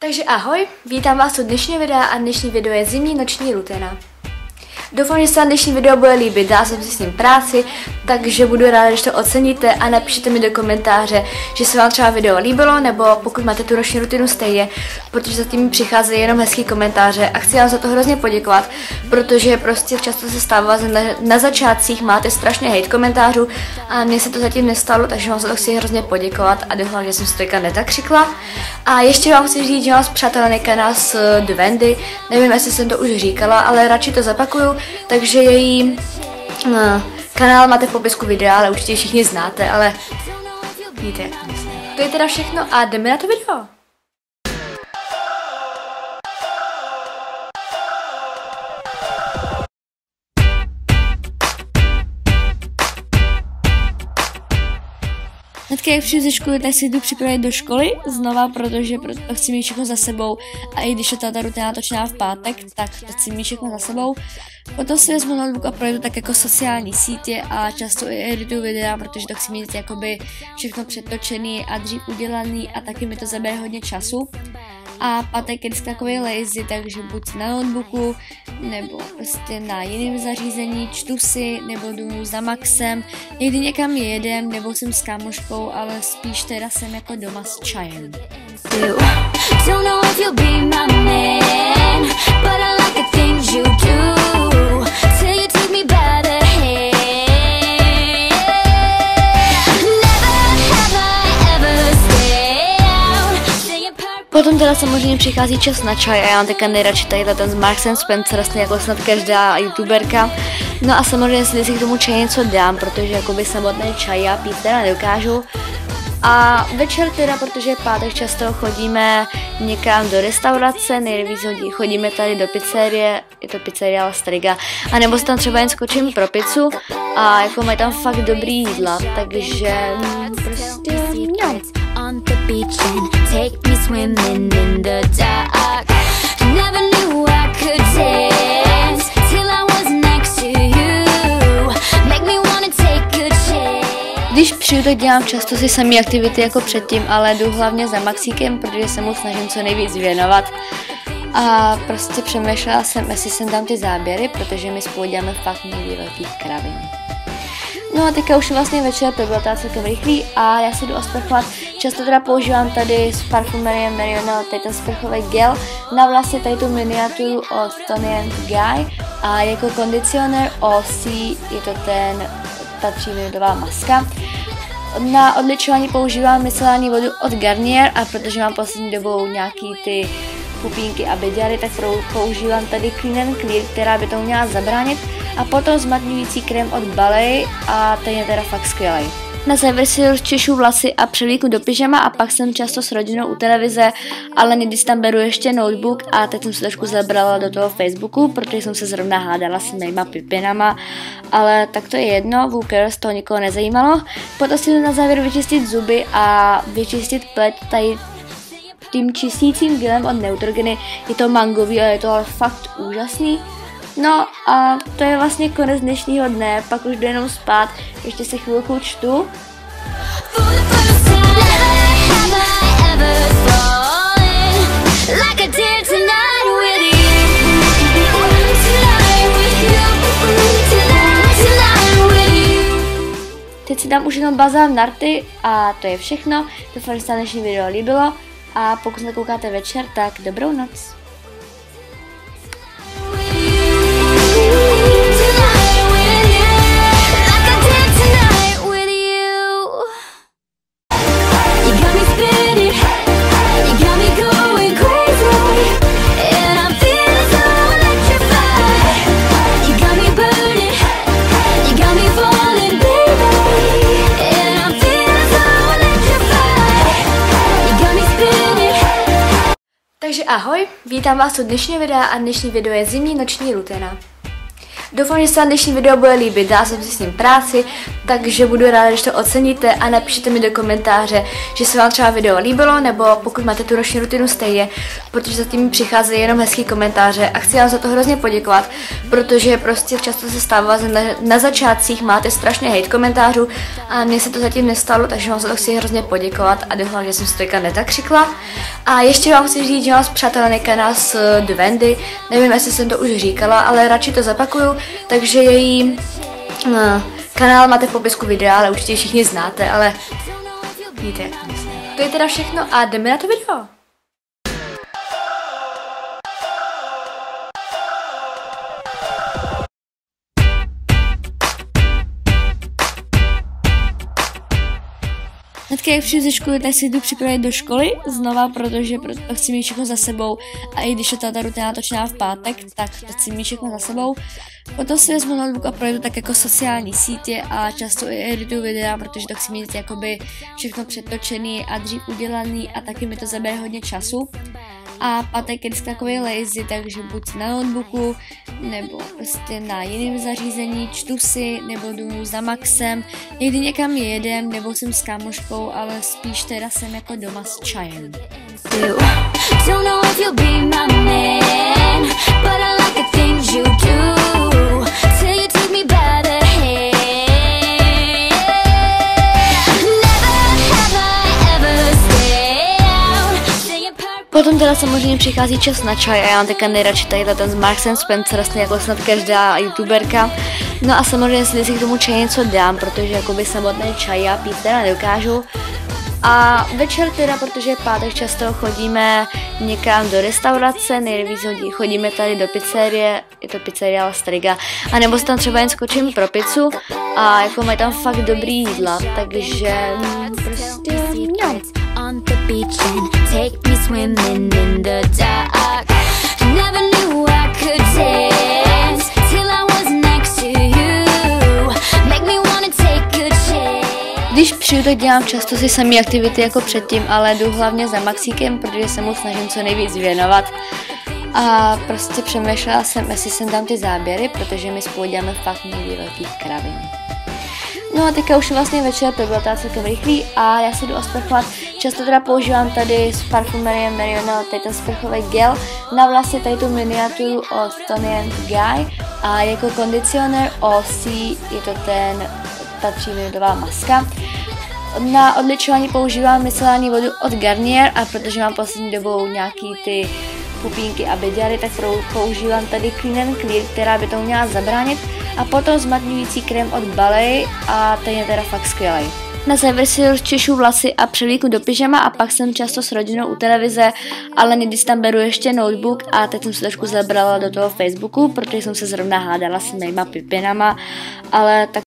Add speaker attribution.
Speaker 1: Takže ahoj, vítám vás u dnešního videa a dnešní video je zimní noční rutina. Doufám, že se vám dnešní video bude líbit, dá jsem si s ním práci, takže budu ráda, když to oceníte a napíšete mi do komentáře, že se vám třeba video líbilo, nebo pokud máte tu noční rutinu stejně, protože zatím mi přicházejí jenom hezký komentáře a chci vám za to hrozně poděkovat, protože prostě často se stává, že na začátcích máte strašně hate komentářů a mně se to zatím nestalo, takže vám za to chci hrozně poděkovat a doufám, že jsem si to teďka netakřikla. A ještě vám chci říct, že mám přátelný kanál s Dvendy, nevím, jestli jsem to už říkala, ale radši to zapakuju. Takže její kanál máte v popisku videa, ale určitě všichni znáte, ale víte, jak to myslím. To je teda všechno a jdeme na to video. Hnedka jak přijdu ze školy, tak si jdu připravit do školy znova, protože chci mít všechno za sebou a i když je ta rutina točená v pátek, tak chci mít všechno za sebou. Potom si vezmu notebook a projdu tak jako sociální sítě a často i edituju videa, protože to chci mít jakoby všechno přetočený a dřív udělaný a taky mi to zabere hodně času. A pátek je vždycky takový lazy, takže buď na notebooku, nebo prostě na jiném zařízení, čtu si, nebo jdu za Maxem, někdy někam jedem, nebo jsem s kámoškou, ale spíš teda jsem jako doma s čajem. Potom teda samozřejmě přichází čas na čaj a já mám teďka nejradši tady ten s Marksem Spencer, vlastně jako snad každá youtuberka. No a samozřejmě si k tomu čaj něco dám, protože jakoby samotný čaj já pít teda nedokážu. A večer teda, protože je pátek, často chodíme někam do restaurace, nejvíc chodíme tady do pizzerie, je to pizzeria La Striga, a nebo se tam třeba jen skočím pro pizzu a jako mají tam fakt dobrý jídla, takže prostě no. On the beach and take me swimming in the dark. Never knew I could dance till I was next to you. Make me wanna take a chance. Když přijdu, tak dělám často si samý aktivity jako předtím, ale jdu hlavně za Maxíkem, protože se mu snažím co nejvíc věnovat. A prostě přemýšlela jsem, jestli jsem tam ty záběry, protože my spolu děláme fakt někdy velký kraviny. No a teďka už vlastně večer, to bylo teda celkem rychlý a já se jdu osprchovat. Často teda používám tady z parfumerie Meriona tady ten sprchový gel na vlasy, tady tu miniaturu od Tony & Guy a jako kondicionér OC je to ta 3-minutová maska. Na odličování používám micelární vodu od Garnier a protože mám poslední dobou nějaký ty pupínky a beďary, tak používám tady Clean & Clear, která by tomu měla zabránit. A potom zmatňující krém od Ballet a ten je teda fakt skvělý. Na závěr si rozčešu vlasy a převlíknu do pyžama a pak jsem často s rodinou u televize, ale někdy tam beru ještě notebook a teď jsem se trošku zabrala do toho Facebooku, protože jsem se zrovna hádala s mýma pipinama, ale tak to je jedno, who cares, to nikoho nezajímalo. Potom si jdu na závěr vyčistit zuby a vyčistit pleť tady tím čistícím gelem od Neutrogeny, je to mangový a je to ale fakt úžasný. No a to je vlastně konec dnešního dne, pak už jdu jenom spát, ještě se chvilku čtu. Teď si dám už jenom bazán narty a to je všechno, doufám, že se vám dnešní video líbilo a pokud se koukáte večer, tak dobrou noc. Takže ahoj, vítám vás u dnešního videa a dnešní video je zimní noční rutina. Doufám, že se vám dnešní video bude líbit, dá jsem si s ním práci, takže budu ráda, když to oceníte a napíšete mi do komentáře, že se vám třeba video líbilo, nebo pokud máte tu roční rutinu stejně, protože zatím mi přicházejí jenom hezký komentáře a chci vám za to hrozně poděkovat, protože prostě často se stává, že na začátcích máte strašně hate komentářů a mně se to zatím nestalo, takže vám za to chci hrozně poděkovat a doufám, že jsem si to netakřikla. A ještě vám chci říct, že mám zpřátelený kanál s Dvendy, nevím, jestli jsem to už říkala, ale radši to zapakuju, takže její kanál máte v popisku videa, ale určitě všichni znáte, ale víte, jak to myslím. To je teda všechno a jdeme na to video. Hnedka jak přijdu ze školy, tak si jdu připravit do školy znova, protože chci mít všechno za sebou a i když je ta rutina natočená v pátek, tak chci mít všechno za sebou. Potom si vezmu notebook a projdu tak jako sociální sítě a často i edituju videa, protože to chci mít jakoby všechno přetočený a dřív udělaný a taky mi to zabere hodně času. A pátek je vždycky takový lazy, takže buď na notebooku, nebo prostě na jiném zařízení, čtu si, nebo jdu za Maxem, někdy někam jedem, nebo jsem s kámoškou, ale spíš teda jsem jako doma s čajem. Potom teda samozřejmě přichází čas na čaj a já mám teďka nejradši tady ten s Marksem Spencer, vlastně jako snad každá youtuberka. No a samozřejmě si k tomu čaj něco dám, protože jakoby samotný čaj já pít teda nedokážu. A večer teda, protože je pátek, často chodíme někam do restaurace, nejvíc chodíme tady do pizzerie, je to pizzeria La Striga, a nebo se tam třeba jen skočím pro pizzu a jako mají tam fakt dobrý jídla, takže prostě no. On the beach and take me swimming in the dark. Never knew I could dance till I was next to you. Make me wanna take a chance. Když přijdu, tak dělám často si samý aktivity jako předtím, ale jdu hlavně za Maxíkem, protože se mu snažím co nejvíc věnovat. A prostě přemýšlela jsem, jestli jsem tam ty záběry, protože my spolu děláme fakt někdy velký kraviny. No a teďka už vlastně večer, to bylo teda celkem rychlý a já se jdu osprchovat. Často teda používám tady z parfumerie Meriona tady ten sprchový gel na vlasy, tady tu miniaturu od Tony & Guy a jako kondicionér OC je to ta 3-minutová maska. Na odličování používám micelární vodu od Garnier a protože mám poslední dobou nějaký ty pupínky a beďary, tak používám tady Clean & Clear, která by tomu měla zabránit. A potom zmatňující krém od Ballet a ten je teda fakt skvělý. Na závěr si rozčešu vlasy a převlíknu do pyžama a pak jsem často s rodinou u televize, ale někdy tam beru ještě notebook a teď jsem se trošku zabrala do toho Facebooku, protože jsem se zrovna hádala s mýma pipinama, ale tak